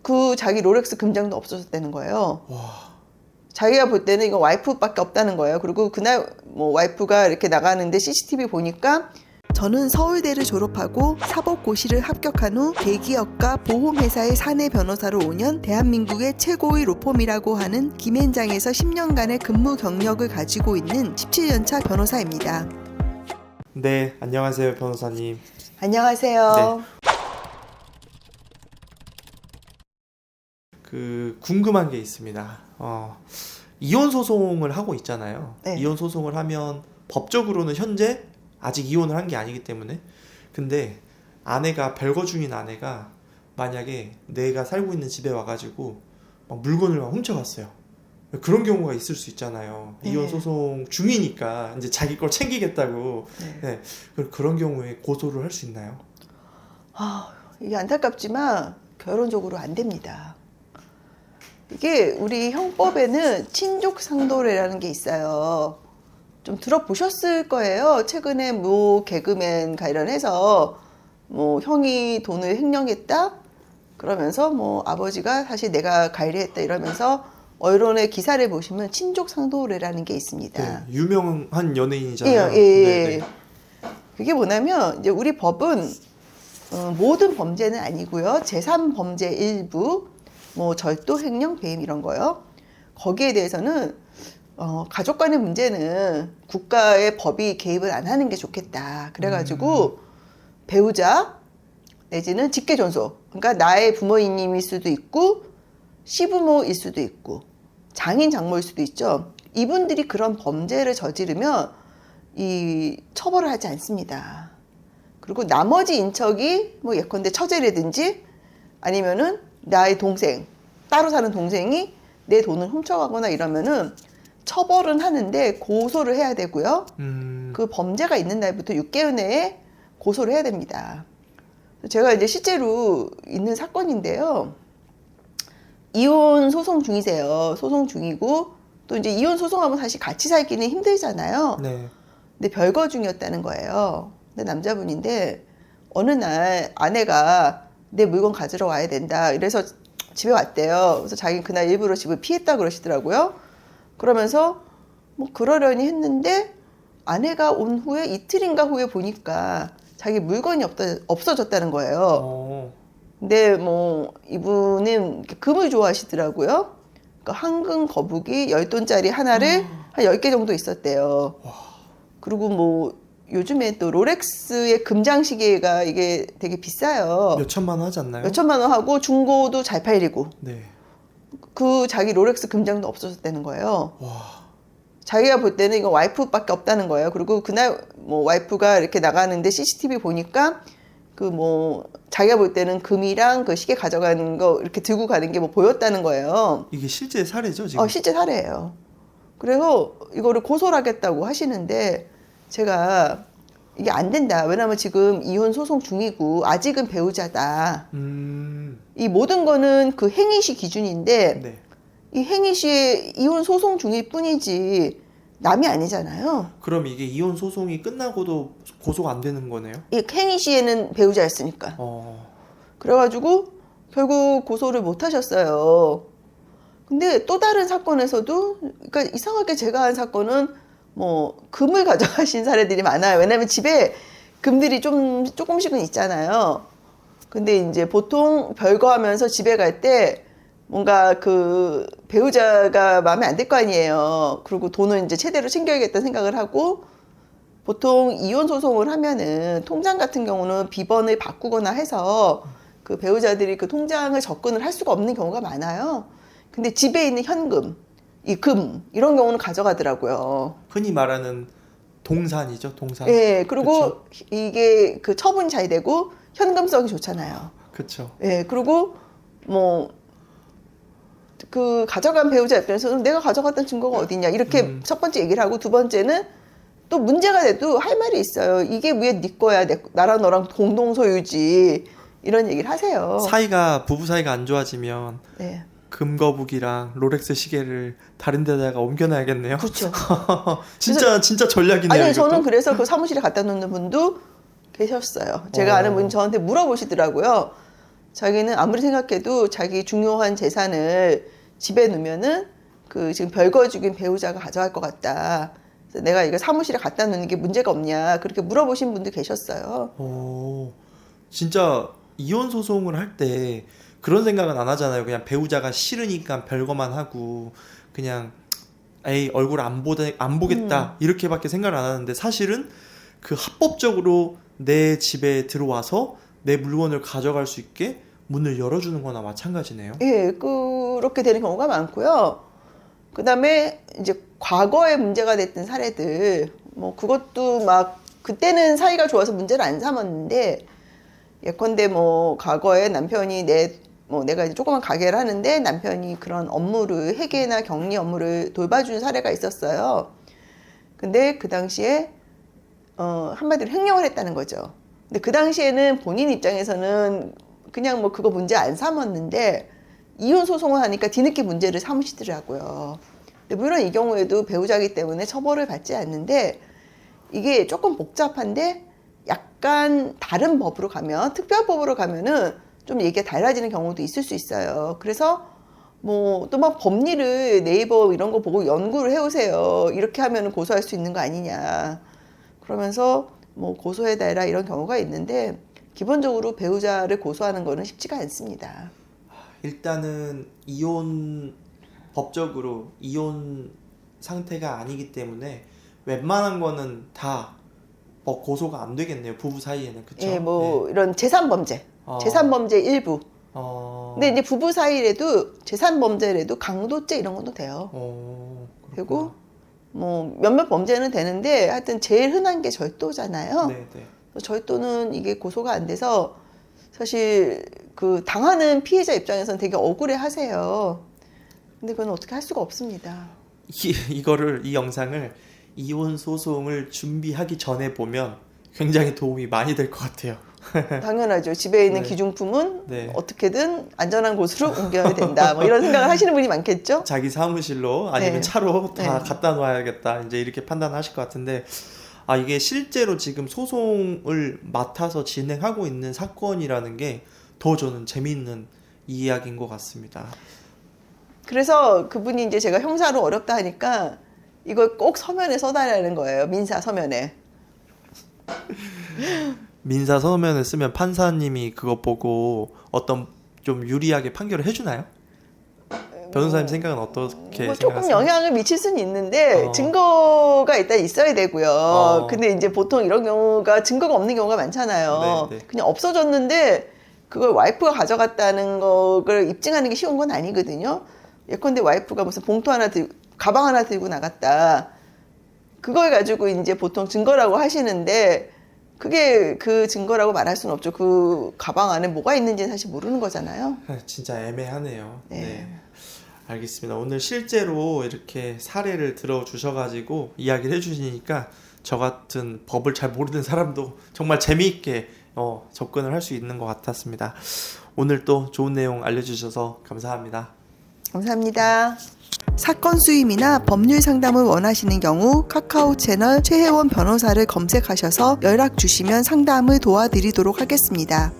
그 자기 롤렉스 금장도 없어졌다는 거예요. 와. 자기가 볼 때는 이거 와이프밖에 없다는 거예요. 그리고 그날 뭐 와이프가 이렇게 나가는데 CCTV 보니까 저는 서울대를 졸업하고 사법고시를 합격한 후 대기업과 보험회사의 사내 변호사로 5년, 대한민국의 최고의 로펌이라고 하는 김앤장에서 10년간의 근무 경력을 가지고 있는 17년차 변호사입니다. 네, 안녕하세요, 변호사님. 안녕하세요. 궁금한 게 있습니다. 이혼 소송을 하고 있잖아요. 네. 이혼 소송을 하면 법적으로는 현재 아직 이혼을 한 게 아니기 때문에, 근데 아내가, 별거 중인 아내가 만약에 내가 살고 있는 집에 와가지고 막 물건을 막 훔쳐갔어요. 그런 경우가 있을 수 있잖아요. 네. 이혼 소송 중이니까 이제 자기 걸 챙기겠다고. 네. 그런 경우에 고소를 할 수 있나요? 이게 안타깝지만 결론적으로 안 됩니다. 이게 우리 형법에는 친족상도례라는 게 있어요. 좀 들어보셨을 거예요. 최근에 뭐 개그맨 관련해서 뭐 형이 돈을 횡령했다 그러면서 뭐 아버지가 사실 내가 관리했다 이러면서 언론의 기사를 보시면 친족상도례라는 게 있습니다. 네, 유명한 연예인이잖아요. 예. 네네. 그게 뭐냐면 이제 우리 법은 모든 범죄는 아니고요. 제3범죄 일부, 뭐 절도, 횡령, 배임 이런 거요. 거기에 대해서는 가족 간의 문제는 국가의 법이 개입을 안 하는 게 좋겠다. 그래가지고 배우자 내지는 직계존속, 그러니까 나의 부모님일 수도 있고 시부모일 수도 있고 장인 장모일 수도 있죠. 이분들이 그런 범죄를 저지르면 이 처벌을 하지 않습니다. 그리고 나머지 인척이 뭐 예컨대 처제라든지 아니면은 나의 동생, 따로 사는 동생이 내 돈을 훔쳐가거나 이러면은 처벌은 하는데 고소를 해야 되고요. 그 범죄가 있는 날부터 6개월 내에 고소를 해야 됩니다. 제가 이제 실제로 있는 사건인데요. 이혼 소송 중이세요. 소송 중이고 또 이제 이혼 소송하면 사실 같이 살기는 힘들잖아요. 네. 근데 별거 중이었다는 거예요. 근데 남자분인데 어느 날 아내가 내 물건 가지러 와야 된다. 이래서 집에 왔대요. 그래서 자기는 그날 일부러 집을 피했다 그러시더라고요. 그러면서 뭐 그러려니 했는데 아내가 온 후에 이틀인가 후에 보니까 자기 물건이 없어졌다는 거예요. 근데 뭐 이분은 금을 좋아하시더라고요. 그러니까 황금 거북이 10돈짜리 하나를 한 10개 정도 있었대요. 그리고 뭐 요즘에 또 롤렉스의 금장시계가 이게 되게 비싸요. 몇 천만 원 하지 않나요? 몇 천만 원 하고 중고도 잘 팔리고. 네. 그 자기 롤렉스 금장도 없어졌다는 거예요. 와. 자기가 볼 때는 이거 와이프밖에 없다는 거예요. 그리고 그날 뭐 와이프가 이렇게 나가는데 CCTV 보니까 그 뭐 자기가 볼 때는 금이랑 그 시계 가져가는 거 이렇게 들고 가는 게 뭐 보였다는 거예요. 이게 실제 사례죠, 지금? 실제 사례예요. 그래서 이거를 고소를 하겠다고 하시는데 제가 이게 안 된다. 왜냐면 지금 이혼 소송 중이고 아직은 배우자다. 이 모든 거는 그 행위시 기준인데 네. 이 행위시의 이혼 소송 중일 뿐이지 남이 아니잖아요. 그럼 이게 이혼 소송이 끝나고도 고소가 안 되는 거네요? 이 행위시에는 배우자였으니까. 그래가지고 결국 고소를 못 하셨어요. 근데 또 다른 사건에서도, 그러니까 이상하게 제가 한 사건은 뭐 금을 가져가신 사례들이 많아요. 왜냐면 집에 금들이 조금씩은 있잖아요. 근데 이제 보통 별거하면서 집에 갈 때 뭔가 그 배우자가 마음에 안 들 거 아니에요. 그리고 돈을 이제 최대로 챙겨야겠다 생각을 하고 보통 이혼 소송을 하면은 통장 같은 경우는 비번을 바꾸거나 해서 그 배우자들이 그 통장을 접근을 할 수가 없는 경우가 많아요. 근데 집에 있는 현금, 이 금 이런 경우는 가져가더라고요. 흔히 말하는 동산이죠, 동산. 예, 그리고 그쵸? 이게 그 처분이 잘 되고 현금성이 좋잖아요. 그렇죠. 예, 그리고 뭐 그 가져간 배우자 입장에서는 내가 가져갔던 증거가 어디냐 이렇게 첫 번째 얘기를 하고 두 번째는 또 문제가 돼도 할 말이 있어요. 이게 왜 네 거야? 나랑 너랑 공동 소유지. 이런 얘기를 하세요. 부부 사이가 안 좋아지면 네. 금거북이랑 롤렉스 시계를 다른 데다가 옮겨놔야겠네요. 그렇죠. 진짜 전략이네요. 아니, 이것도? 저는 그래서 그 사무실에 갖다 놓는 분도 계셨어요. 제가 아는 분이 저한테 물어보시더라고요. 자기는 아무리 생각해도 자기 중요한 재산을 집에 놓으면은 그 지금 별거 죽인 배우자가 가져갈 것 같다. 그래서 내가 이거 사무실에 갖다 놓는 게 문제가 없냐 그렇게 물어보신 분도 계셨어요. 진짜 이혼 소송을 할 때 그런 생각은 안 하잖아요. 그냥 배우자가 싫으니까 별거만 하고 그냥 에이 얼굴 안 보겠다 이렇게밖에 생각을 안 하는데 사실은 그 합법적으로 내 집에 들어와서 내 물건을 가져갈 수 있게 문을 열어주는 거나 마찬가지네요. 예, 그렇게 되는 경우가 많고요. 그다음에 이제 과거에 문제가 됐던 사례들, 뭐 그것도 막 그때는 사이가 좋아서 문제를 안 삼았는데 예컨대 뭐 과거에 남편이 내가 이제 조그만 가게를 하는데 남편이 그런 업무를 회계나 격리 업무를 돌봐준 사례가 있었어요. 근데 그 당시에 한마디로 횡령을 했다는 거죠. 근데 그 당시에는 본인 입장에서는 그냥 뭐 그거 문제 안 삼았는데 이혼 소송을 하니까 뒤늦게 문제를 삼으시더라고요. 근데 물론 이 경우에도 배우자이기 때문에 처벌을 받지 않는데 이게 조금 복잡한데 약간 다른 법으로 가면 특별법으로 가면은 좀 얘기가 달라지는 경우도 있을 수 있어요. 그래서 뭐 또 막 법리를 네이버 이런 거 보고 연구를 해오세요. 이렇게 하면은 고소할 수 있는 거 아니냐. 그러면서 뭐 고소해달라 이런 경우가 있는데 기본적으로 배우자를 고소하는 거는 쉽지가 않습니다. 일단은 법적으로 이혼 상태가 아니기 때문에 웬만한 거는 다 고소가 안 되겠네요. 부부 사이에는. 그쵸? 예, 뭐 이런 재산범죄, 재산범죄 일부. 근데 이제 부부 사이에도 재산범죄라도 강도죄 이런 것도 돼요. 그리고 뭐 몇몇 범죄는 되는데 하여튼 제일 흔한 게 절도잖아요. 네. 절도는 이게 고소가 안 돼서 사실 그 당하는 피해자 입장에서는 되게 억울해 하세요. 근데 그건 어떻게 할 수가 없습니다. 이 영상을 이혼 소송을 준비하기 전에 보면 굉장히 도움이 많이 될 것 같아요. 당연하죠. 집에 있는 네. 기중품은 네. 어떻게든 안전한 곳으로 옮겨야 된다. 뭐 이런 생각을 하시는 분이 많겠죠. 자기 사무실로 아니면 네. 차로 다 네. 갖다 놔야겠다. 이제 이렇게 판단하실 것 같은데 이게 실제로 지금 소송을 맡아서 진행하고 있는 사건이라는 게 더 저는 재미있는 이야기인 것 같습니다. 그래서 그분이 이제 제가 형사로 어렵다 하니까 이걸 꼭 서면에 써달라는 거예요. 민사 서면에. 민사 서면을 쓰면 판사님이 그거 보고 어떤 좀 유리하게 판결을 해주나요? 변호사님 생각은 어떻게 뭐 조금 생각하세요? 영향을 미칠 수는 있는데 어. 증거가 일단 있어야 되고요. 어. 근데 이제 보통 이런 경우가 증거가 없는 경우가 많잖아요. 네, 네. 그냥 없어졌는데 그걸 와이프가 가져갔다는 거를 입증하는 게 쉬운 건 아니거든요. 예컨대 와이프가 무슨 봉투 하나 들고 가방 하나 들고 나갔다. 그걸 가지고 이제 보통 증거라고 하시는데 그게 그 증거라고 말할 수는 없죠. 그 가방 안에 뭐가 있는지는 사실 모르는 거잖아요. 진짜 애매하네요. 네. 네. 알겠습니다. 오늘 실제로 이렇게 사례를 들어주셔가지고 이야기를 해주시니까 저 같은 법을 잘 모르는 사람도 정말 재미있게 접근을 할 수 있는 것 같았습니다. 오늘 또 좋은 내용 알려주셔서 감사합니다. 감사합니다. 사건 수임이나 법률 상담을 원하시는 경우 카카오 채널 최혜원 변호사를 검색하셔서 연락 주시면 상담을 도와드리도록 하겠습니다.